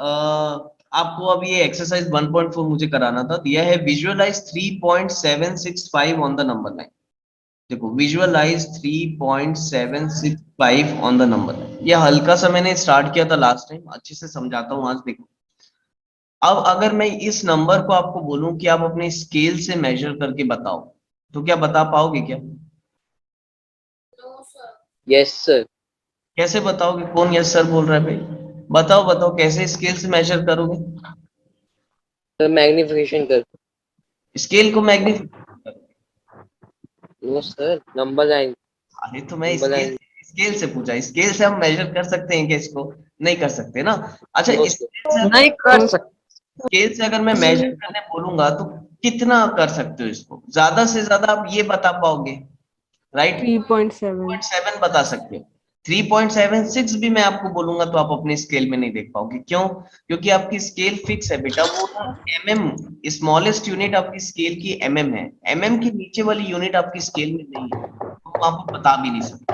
आपको अब ये एक्सरसाइज 1.4 मुझे कराना था। दिया है visualise 3.765 on the number line. देखो visualise 3.765 on the number line. ये हल्का सा मैंने स्टार्ट किया था लास्ट टाइम, अच्छे से समझाता हूँ आज। देखो अब अगर मैं इस नंबर को आपको बोलूं कि आप अपने स्केल से मेजर करके बताओ, तो क्या बता पाओगे क्या? Yes sir. कैसे बताओगे? कौन यस सर बोल रहा है भाई? बताओ बताओ कैसे स्केल से मेजर करोगे? सर मैग्निफिकेशन कर। स्केल को magnify? No sir, number line. अरे तो मैं नंबर स्केल लाइन। स्केल से पूछा, स्केल से हम मेजर कर सकते हैं क्या इसको? नहीं कर सकते ना। अच्छा नो सर, स्केल से नहीं कर सकते। स्केल से अगर मैं मेजर करने बोलूंगा तो कितना कर सकते हो इसको? ज्यादा से ज्यादा आप ये बता पाओगे, राइट? 3.7। 7 बता सकते हो। 3.76 भी मैं आपको बोलूंगा तो आप अपने स्केल में नहीं देख पाओगे। क्यों? क्योंकि आपकी स्केल फिक्स है बेटा, वो एमएम। स्मॉलेस्ट यूनिट आपकी स्केल की एमएम है। एमएम के नीचे वाली यूनिट आपकी स्केल में नहीं है, तो हम आपको बता भी नहीं सकते।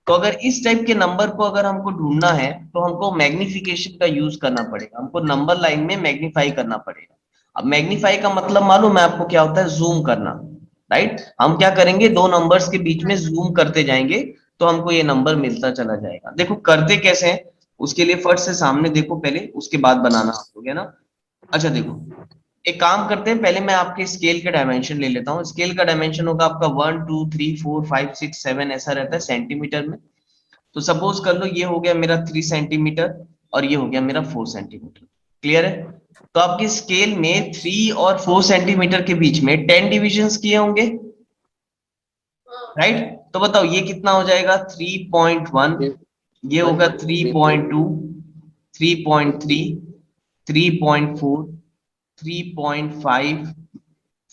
तो अगर इस टाइप के नंबर को अगर हमको ढूंढना है तो हमको मैग्निफिकेशन का यूज करना पड़ेगा, हमको नंबर लाइन में मैग्नीफाई करना पड़ेगा। अब मैग्नीफाई का मतलब मालूम है आपको क्या होता है? जूम करना, राइट? हम क्या करेंगे, दो नंबर्स के बीच में जूम करते जाएंगे तो हमको ये नंबर मिलता चला जाएगा। देखो करते कैसे हैं, उसके लिए फट से सामने देखो पहले, उसके बाद बनाना आप लोग, है ना? अच्छा देखो, एक काम करते हैं, पहले मैं आपके स्केल के डायमेंशन ले लेता हूँ। स्केल का डायमेंशन होगा आपका 1 2 3 4 5 6 7, ऐसा रहता है सेंटीमीटर में। तो सपोज कर लो ये हो गया मेरा 3 सेंटीमीटर और ये हो गया मेरा 4 सेंटीमीटर। क्लियर है? तो आपकी स्केल में 3 और 4 सेंटीमीटर के बीच में 10 डिविजन किए होंगे, राइट? तो बताओ ये कितना हो जाएगा? 3.1, ये होगा 3.2, 3.3, 3.4, 3.5,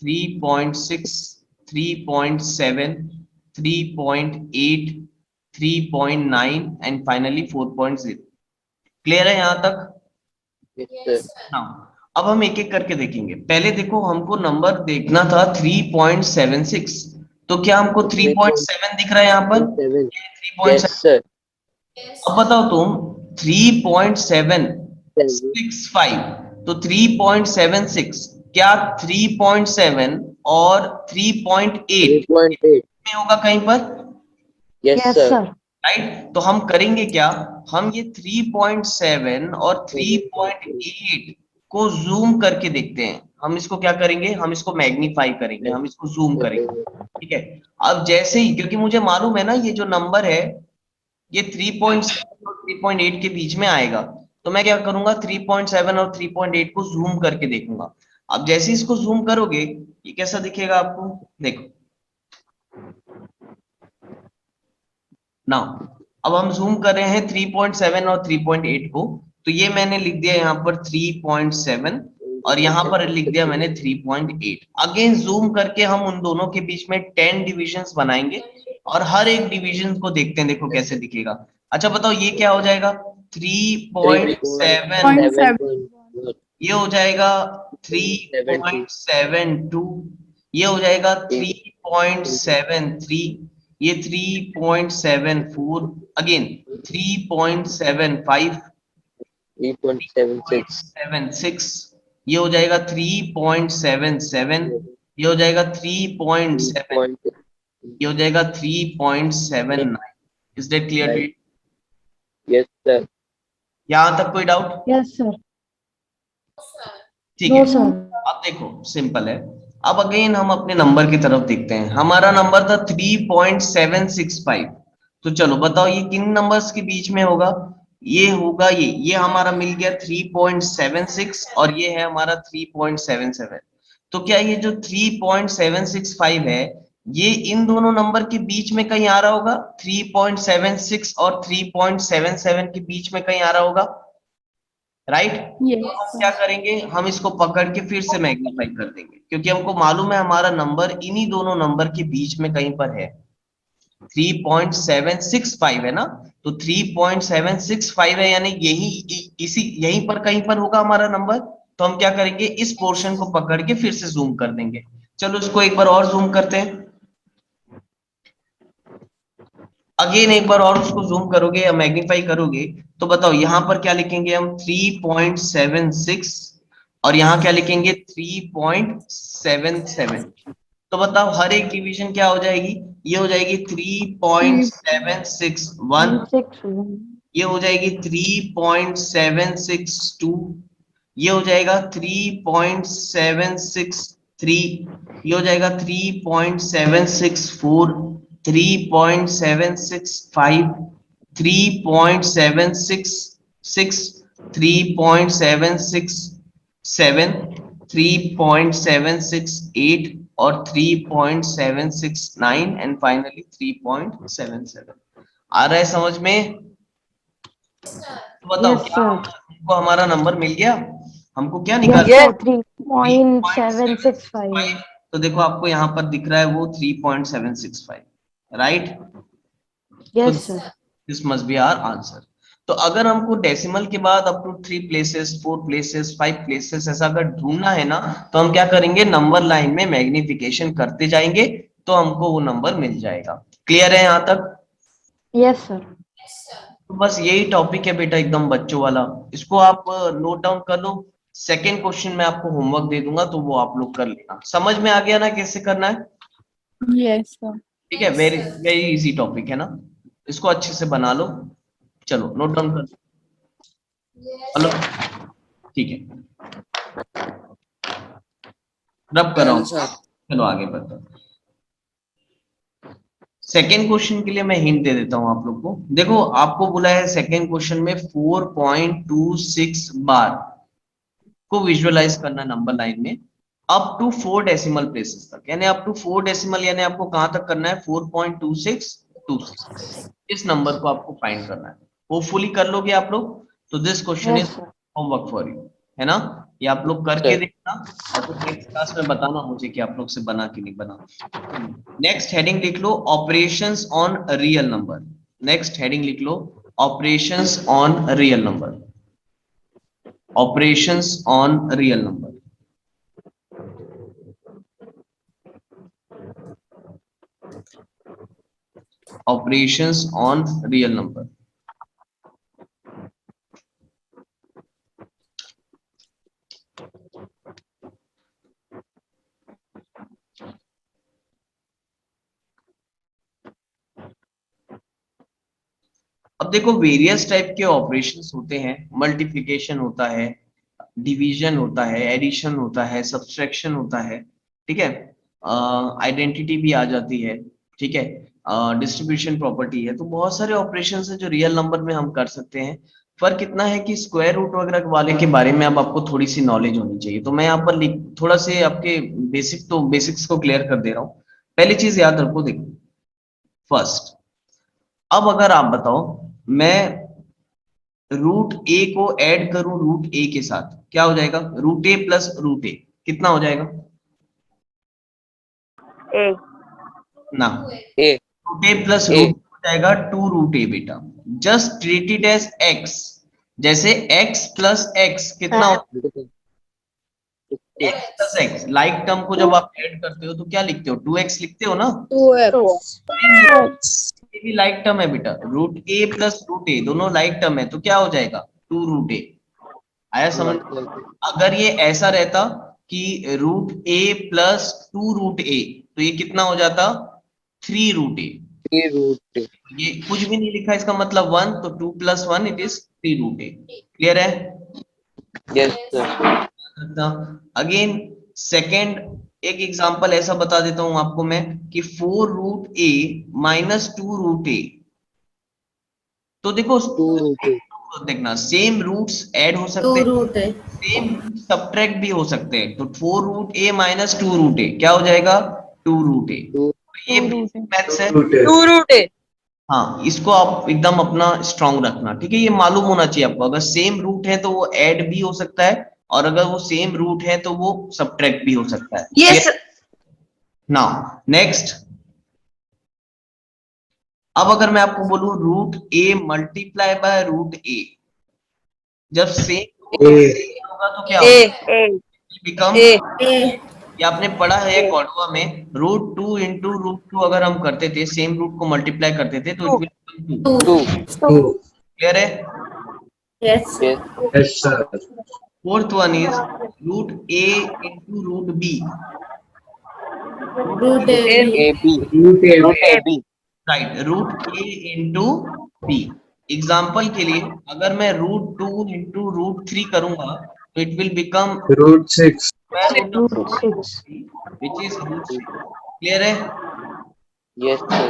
3.6, 3.7, 3.8, 3.9 एंड फाइनली 4.0। क्लियर है यहां तक? यस हाँ, अब हम एक एक करके देखेंगे। पहले देखो हमको नंबर देखना था 3.76, तो क्या हमको सर। 3.7 दिख रहा है यहाँ पर? 7। यस 3.7। सर। अब बताओ तुम, 7। 3.765, तो 3.76 क्या 3.7 और 3.8 3.8। में होगा कहीं पर? Yes yes sir. Sir. Right? तो हम करेंगे क्या, हम ये 3.7 और 3.8 को जूम करके देखते हैं। हम इसको क्या करेंगे, हम इसको मैग्नीफाई करेंगे, हम इसको जूम करेंगे। ठीक है? अब जैसे ही, क्योंकि मुझे मालूम है ना ये जो नंबर है ये 3.7 और 3.8 के बीच में आएगा, तो मैं क्या करूंगा, 3.7 और 3.8 को जूम करके देखूंगा। अब जैसे ही इसको जूम करोगे ये कैसा दिखेगा आपको? देखो ना, अब हम जूम कर रहे हैं 3.7 और 3.8 को, तो ये मैंने लिख दिया यहाँ पर 3.7 और यहाँ पर लिख दिया मैंने 3.8। अगेन जूम करके हम उन दोनों के बीच में 10 डिविजन्स बनाएंगे और हर एक डिवीजन को देखते हैं, देखो कैसे दिखेगा। अच्छा बताओ ये क्या हो जाएगा? 3.7, 0.7। ये हो जाएगा 3.72। 3.72, ये हो जाएगा 3.73, ये 3.74, अगेन 3.75, 3.76। 3.76, ये हो जाएगा 3.77, ये हो जाएगा 3.7, 3.9। ये हो जाएगा 3.79। Is that clear to you? Yes sir. यहां तक कोई डाउट? Yes sir. ठीक है। No sir. अब देखो सिंपल है। अब अगेन हम अपने नंबर की तरफ देखते हैं। हमारा नंबर था 3.765, तो चलो बताओ ये किन नंबर्स के बीच में होगा? ये होगा ये हमारा मिल गया 3.76 और ये है हमारा 3.77। तो क्या ये जो 3.765 है ये इन दोनों नंबर के बीच में कहीं आ रहा होगा? 3.76 और 3.77 के बीच में कहीं आ रहा होगा, राइट? तो यस हम क्या सर। करेंगे, हम इसको पकड़ के फिर से मैग्नीफाई कर देंगे, क्योंकि हमको मालूम है हमारा नंबर इन्हीं दोनों नंबर के बीच में कहीं पर है। 3.765 है ना, तो 3.765 है, यानी इसी यहीं पर कहीं पर होगा हमारा नंबर। तो हम क्या करेंगे, इस पोर्शन को पकड़ के फिर से जूम कर देंगे। चलो इसको एक बार और जूम करते हैं। अगेन एक बार और उसको जूम करोगे या मैग्नीफाई करोगे तो बताओ यहाँ पर क्या लिखेंगे हम 3.76 और यहाँ क्या लिखेंगे 3.77। तो बताओ हर एक डिवीजन क्या हो जाएगी, ये हो जाएगी 3.761, 6 ये हो जाएगी 3.762, ये हो जाएगा 3.763, ये हो जाएगा 3.764, 3.765, 3.766, 3.767, 3.768 और 3.769 एंड फाइनली 3.77। आ रहा है समझ में? तो बताओ Yes, क्या sir. हमको हमारा नंबर मिल गया? हमको क्या निकाल Yes, Yes. sir. 3.765. तो देखो आपको यहाँ पर दिख रहा है वो 3.765, right? Yes, sir. This must be our answer. तो अगर हमको डेसिमल के बाद up to 3 places, 4 places, 5 places ऐसा अगर ढूंढना है ना, तो हम क्या करेंगे, नंबर लाइन में मैग्निफिकेशन करते जाएंगे तो हमको वो नंबर मिल जाएगा। क्लियर है यहाँ तक? Yes, sir. तो बस यही टॉपिक है बेटा, एकदम बच्चों वाला। इसको आप नोट डाउन कर लो। सेकेंड क्वेश्चन में आपको होमवर्क दे दूंगा तो वो आप लोग कर लेना। समझ में आ गया ना कैसे करना है? Yes, sir. ठीक है, वेरी वेरी इजी टॉपिक है ना, इसको अच्छे से बना लो। चलो नोट डाउन कर लो। हेलो, ठीक है, रब कर रहा हूं। चलो आगे बढ़ते हैं। सेकेंड क्वेश्चन के लिए मैं हिंट दे देता हूं आप लोग को। देखो आपको बोला है सेकेंड क्वेश्चन में 4.26 बार को विजुअलाइज करना नंबर लाइन में अप टू 4 डेसिमल प्लेसेस तक, यानी अप टू 4 डेसिमल, यानी आपको कहां तक करना है, 4.2626 इस नंबर को आपको फाइंड करना है। होपफुली कर लोगे आप लोग। तो this question Yes, is sir. Homework for you, है ना? ये आप लोग करके देखना और तो नेक्स्ट क्लास में बताना मुझे कि आप लोग से बना कि नहीं बना। नेक्स्ट हेडिंग लिख लो, operations on real number. Next heading लिख लो, operations on real number. Operations on real number. Operations on real number. अब देखो वेरियस टाइप के ऑपरेशंस होते हैं, मल्टीप्लिकेशन होता है, डिवीजन होता है, एडिशन होता है, सब्सट्रैक्शन होता है, ठीक है, आइडेंटिटी भी आ जाती है, ठीक है, डिस्ट्रीब्यूशन प्रॉपर्टी है। तो बहुत सारे ऑपरेशंस हैं जो रियल नंबर में हम कर सकते हैं। फर्क इतना है कि स्क्वायर रूट वगैरह वाले के बारे में अब आपको थोड़ी सी नॉलेज होनी चाहिए। तो मैं यहाँ पर थोड़ा से आपके बेसिक्स को क्लियर कर दे रहा हूँ। पहली चीज याद रखो, देखो फर्स्ट, अब अगर आप बताओ मैं रूट ए को ऐड करूं रूट ए के साथ, क्या हो जाएगा, root a plus root a कितना हो जाएगा A. ना, A. Root a plus A. Root हो जाएगा 2 रूट ए बेटा। Just treat it as x, जैसे x प्लस एक्स कितना होता है, x plus x. Like term को जब आप ऐड करते हो तो क्या लिखते हो, 2x लिखते हो ना। 2x. ये भी लाइक टर्म है बेटा, रूट ए प्लस रूट ए दोनों लाइक टर्म है तो क्या हो जाएगा 2 रूट ए। आया समझ? अगर ये ऐसा रहता कि root a plus 2 root a तो ये कितना हो जाता 3 रूट ए। 3 root A. ये कुछ भी नहीं लिखा, इसका मतलब 1, तो 2 plus 1 it is 3 root a. Clear है? Yes, sir. अगेन सेकेंड एक एग्जांपल ऐसा बता देता हूं आपको मैं कि 4 root a minus 2 root a. तो देखो 2 root A. देखना सेम रूट्स ऐड हो सकते हैं, रूट है. सेम सब्ट्रैक्ट भी हो सकते हैं। तो 4 रूट ए माइनस 2 रूट ए क्या हो जाएगा 2 रूट ए। ये बेसिक मैथ्स है। 2 root है. हाँ, इसको आप एकदम अपना स्ट्रांग रखना, ठीक है, ये मालूम होना चाहिए आपको। अगर सेम रूट है तो वो ऐड भी हो सकता है और अगर वो सेम रूट है तो वो सब्ट्रैक्ट भी हो सकता है। Yes. नाउ नेक्स्ट, अब अगर मैं आपको बोलूं root A multiply by root A, जब सेम होगा तो क्या A. Become A. ये आपने पढ़ा है कॉर्डोवा में, √2 इंटू √2 अगर हम करते थे, सेम रूट को मल्टीप्लाई करते थे तो इट विल बिकम 2। 2. क्लियर है? Yes. Yes. Yes, sir. Fourth one is √a into √b। Root AB. AB. Root AB. Right, √a into b। Example के लिए अगर मैं √2 इंटू √3 करूंगा तो it will become Root 6. √6 √6. Which is √6। Clear है? Yes, sir.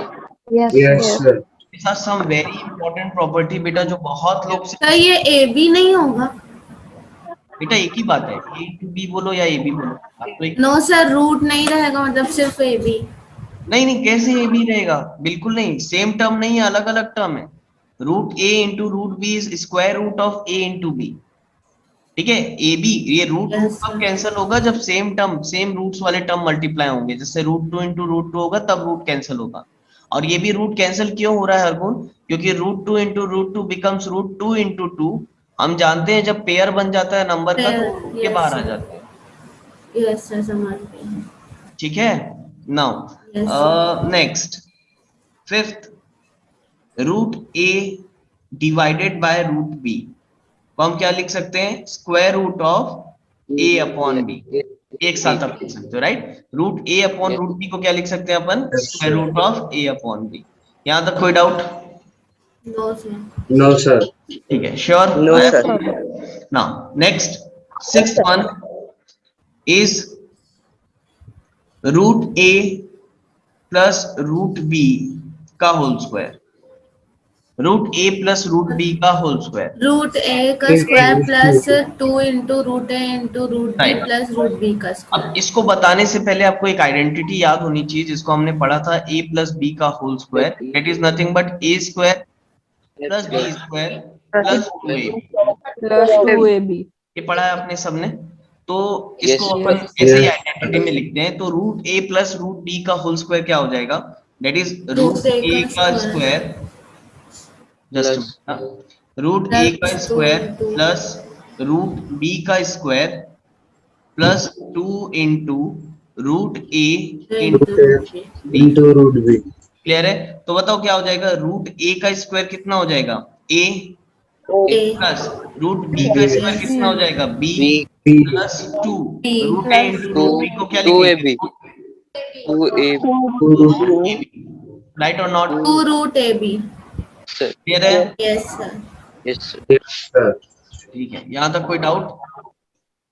Yes, Yes, sir. sir. ऐसा some very important property बेटा जो बहुत लोग से, तो ये AB नहीं होगा? बेटा एक ही बात है, a इंटू b बोलो या a b बोलो, आप तो एक, नो सर, रूट नहीं रहेगा, मतलब सिर्फ AB। नहीं नहीं कैसे a b रहेगा, बिल्कुल नहीं, सेम टर्म नहीं है, अलग अलग टर्म है। √a into √b is square root of a into b। ठीक है, ए बी, ये रूट Yes, कब sir. कैंसिल होगा, जब सेम टर्म, सेम रूट्स वाले टर्म मल्टीप्लाई होंगे, जैसे √2 इंटू √2 होगा तब रूट कैंसिल होगा। और ये भी रूट कैंसिल क्यों हो रहा है हरगुन, क्योंकि √2 इंटू √2 बिकम्स √2 इंटू 2। हम जानते हैं जब पेयर बन जाता है नंबर का तो Pair, रूट के yes, बाहर आ sir. जाते हैं। Yes, sir, समझ गए। ठीक है, Yes, now next, fifth, √a divided by √b को हम क्या लिख सकते हैं, square root of a upon b। एक साथ आप लिख सकते हो, राइट। √a अपॉन √b को क्या लिख सकते हैं अपन, square root of a upon b। यहां तक कोई doubt? no, sir. No, sir. ठीक है, sure? No, sir. Now next, sixth one is √a plus √b का whole square. √a plus √b का होल स्क्वायर, रूट A का square plus 2 into √a into √b Right. Plus √b का अब square. इसको बताने से पहले आपको एक आइडेंटिटी याद होनी चाहिए जिसको हमने पढ़ा था, a प्लस b का whole square, that is nothing but a square plus b square plus 2ab। Plus 2ab. ये पढ़ा है आपने सबने? तो Yes, इसको sir. अपन ऐसे ही Yes. आइडेंटिटी में लिखते हैं, तो √a प्लस √b का होल स्क्वायर क्या हो जाएगा, that is Root A √a का का स्क्वायर, जस्ट √a का Plus स्क्वायर 2 प्लस √b का square plus 2 into √a into root A। Into root B. Clear है? तो बताओ क्या हो जाएगा, √a का स्क्वायर कितना हो जाएगा, a A प्लस √b का स्क्वायर कितना हो जाएगा, b B. Plus 2 B √a into √b को क्या 2ab. लिखेंगे, 2ab. राइट और not? 2 root AB। Sir. Clear है? Yes, sir. Yes, sir. Yes, sir. ठीक है, यहाँ तक कोई doubt?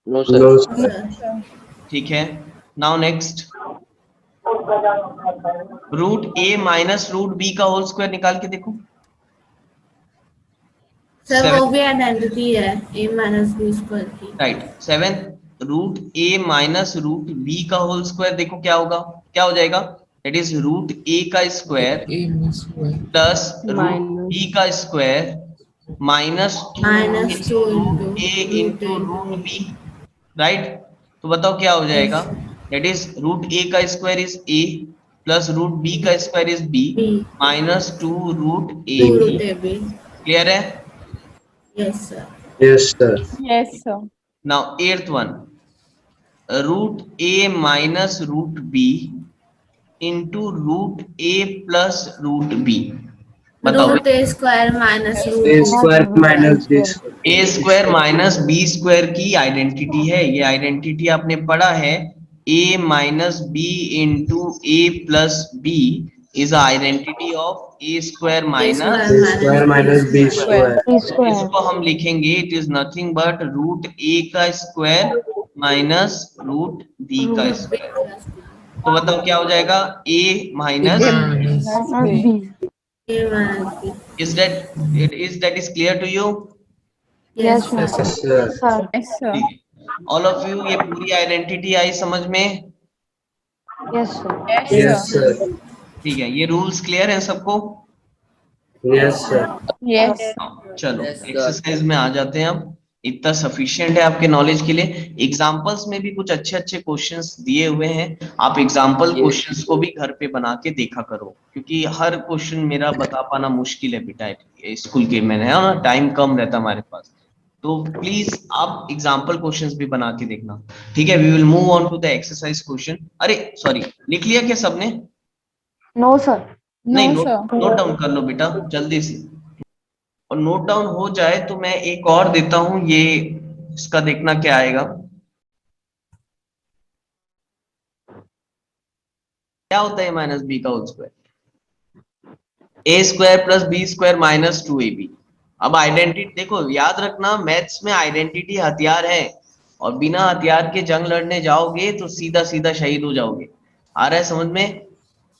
No, sir. No, sir. Sir. ठीक है, now next, √a minus √b का होल स्क्वायर निकाल के देखो। Sir Seven. वो भी आइडेंटिटी है a माइनस b स्क्वायर की। Right, seventh, √a minus √b का होल स्क्वायर देखो क्या होगा, क्या हो जाएगा, दैट इज √a का स्क्वायर प्लस √b का square minus Minus 2 into a into √b, right. तो बताओ क्या हो जाएगा, दैट इज √a का square is a plus √b का square is b B minus 2 2 √ab। root AB। Clear है? Yes, sir. Yes, sir. Yes, sir. Now eighth one, √a minus √b into √a plus √b। बताओ, Root A square minus root A square minus B square. a square minus b square की identity है, ये identity आपने पढ़ा है, a minus b into a plus b is identity of a square minus, A square minus B square. इसको हम लिखेंगे, it is nothing but √a का स्क्वायर माइनस √b का स्क्वायर। तो बताओ क्या हो जाएगा, a minus, A minus B। is that is clear to you? Yes, sir. Yes, sir. Yes, sir. All of you, ये पूरी आइडेंटिटी आई समझ में? Yes, sir. Yes, sir. ठीक है, ये रूल्स क्लियर है सबको? Yes, sir. Yes. चलो एक्सरसाइज में आ जाते हैं। अब इतना सफिशिएंट है आपके नॉलेज के लिए। एग्जांपल्स में भी कुछ अच्छे अच्छे क्वेश्चंस दिए हुए हैं, आप एग्जांपल क्वेश्चंस को भी घर पे बना के देखा करो, क्योंकि हर क्वेश्चन मेरा बता पाना मुश्किल है बेटा, स्कूल के में है ना, टाइम कम रहता हमारे पास। तो प्लीज आप एग्जाम्पल क्वेश्चंस भी बना के देखना, ठीक है। We will move on to the exercise question. अरे सॉरी, लिख लिया क्या सबने? No, sir. नहीं, No, sir. नोट डाउन कर लो बेटा जल्दी से। और नोट डाउन हो जाए तो मैं एक और देता हूं, ये इसका देखना क्या आएगा। क्या होता है माइनस बी का whole square? A square plus B square minus 2ab। अब आइडेंटिटी देखो, याद रखना मैथ्स में आइडेंटिटी हथियार है, और बिना हथियार के जंग लड़ने जाओगे तो सीधा सीधा शहीद हो जाओगे। आ रहा है समझ में?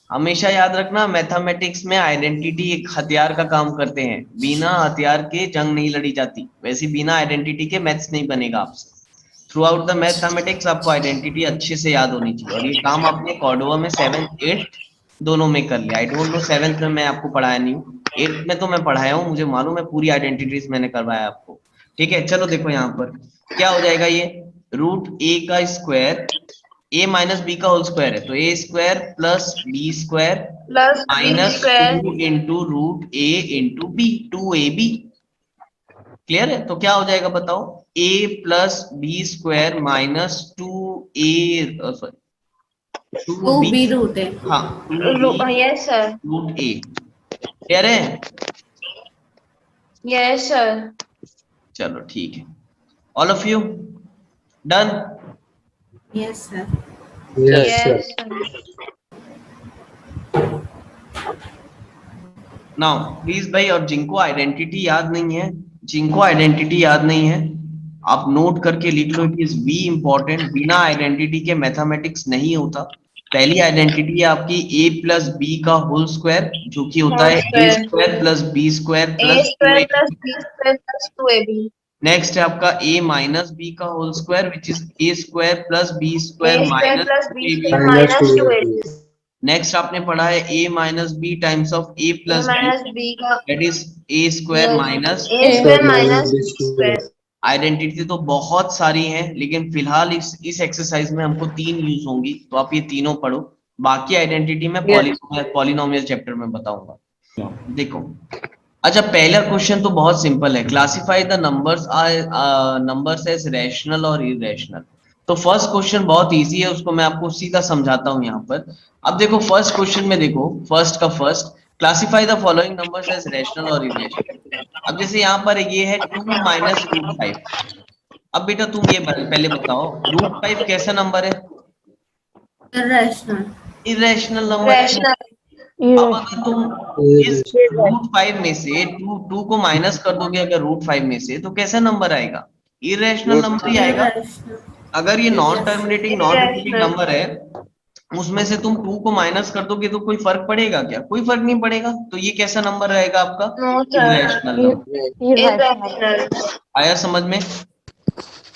हमेशा याद रखना, मैथमेटिक्स में आइडेंटिटी एक हथियार का काम करते हैं, बिना हथियार के जंग नहीं लड़ी जाती। वैसे बिना आइडेंटिटी के मैथ्स नहीं बनेगा आपसे। थ्रू आउट द मैथमेटिक्स आपको आइडेंटिटी अच्छे से याद होनी चाहिए, और ये काम आपने कॉर्डोवा में 7th 8th दोनों में कर लिया। आई डोंट नो 7th में मैं आपको पढ़ाया नहीं हूँ, 8th में तो मैं पढ़ाया हूँ, मुझे मालूम है, पूरी आइडेंटिटीज मैंने करवाया आपको, ठीक है। चलो देखो यहाँ पर क्या हो जाएगा, ये रूट ए का स्क्वायर, ए माइनस बी का होल स्क्वायर है, तो A square plus B square plus B minus square 2 into root A into B, 2ab। Clear है? तो क्या हो जाएगा बताओ, a plus B square minus 2a, sorry 2b root है। हाँ 2b yes sir. Root a। Clear है? Yes sir. चलो ठीक है, all of you done? Yes sir. Yes, sir. Now please भाई, और जिनको आइडेंटिटी याद नहीं है, जिनको आइडेंटिटी याद नहीं है, आप नोट करके लिख लो, इट इज वी इंपॉर्टेंट। बिना आइडेंटिटी के मैथमेटिक्स नहीं होता। पहली आइडेंटिटी है आपकी a प्लस बी का होल स्क्वायर, जो कि होता है a square plus B square plus 2a। b square plus 2ab। Next है आपका a माइनस बी का whole square, which is a square plus B square minus plus b 2ab। Square Minus minus 2ab. 2ab। Next आपने पढ़ा है a minus b times of a plus minus b, b का that is a square minus. a square minus minus b b square. Square. Identity तो बहुत सारी हैं, लेकिन फिलहाल इस एक्सरसाइज में हमको 3 यूज होंगी, तो आप ये तीनों पढ़ो। बाकी आइडेंटिटी में पॉलिनोमियल चैप्टर में बताऊंगा। देखो, अच्छा पहला क्वेश्चन तो बहुत सिंपल है, classify the numbers as rational और इरेशनल। तो फर्स्ट क्वेश्चन बहुत इजी है, उसको मैं आपको सीधा समझाता हूं यहाँ पर। अब देखो फर्स्ट क्वेश्चन में, देखो फर्स्ट का first, classify the following numbers as rational और इरेशनल। अब जैसे यहाँ पर ये है 2 माइनस रूट 5। अब बेटा तुम ये पहले बताओ, रूट 5 कैसा नंबर है? रैशनल। इरेशनल नंबर है। रैशनल। अब अगर तुम इस रूट 5 में से टू को माइनस कर दोगे अगर रूट 5 में से, तो कैसा नंबर आएगा? इरेशनल नंबर ही आएगा। अगर ये non terminating non repeating number है, उसमें से तुम 2 को माइनस कर दोगे तो कोई फर्क पड़ेगा क्या? कोई फर्क नहीं पड़ेगा। तो ये कैसा नंबर रहेगा आपका? Irrational number. इरेशनल। आया समझ में?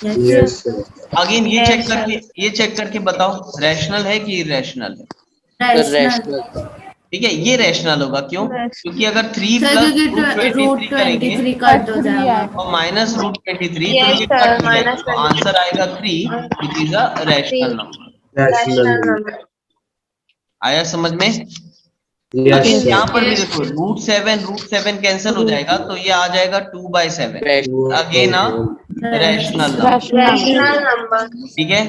Yes, sir. अगेन ये चेक करके बताओ, रैशनल है कि इरेशनल है? रैशनल। ठीक है, ये रैशनल होगा। क्यों? क्योंकि अगर 3 प्लस रूट 23 करेंगे 23 कट हो जाएगा। और माइनस रूट 23, तो Yes, ये sir, कट हो जाएगा, minus तो आंसर आएगा 3, which is a rational number. Rational number. Number. आया समझ में? Yes, again sir. यहाँ पर भी देखो, रूट 7 कैंसिल हो जाएगा, तो ये आ जाएगा 2/7। Again rational number. Rational number. ठीक है,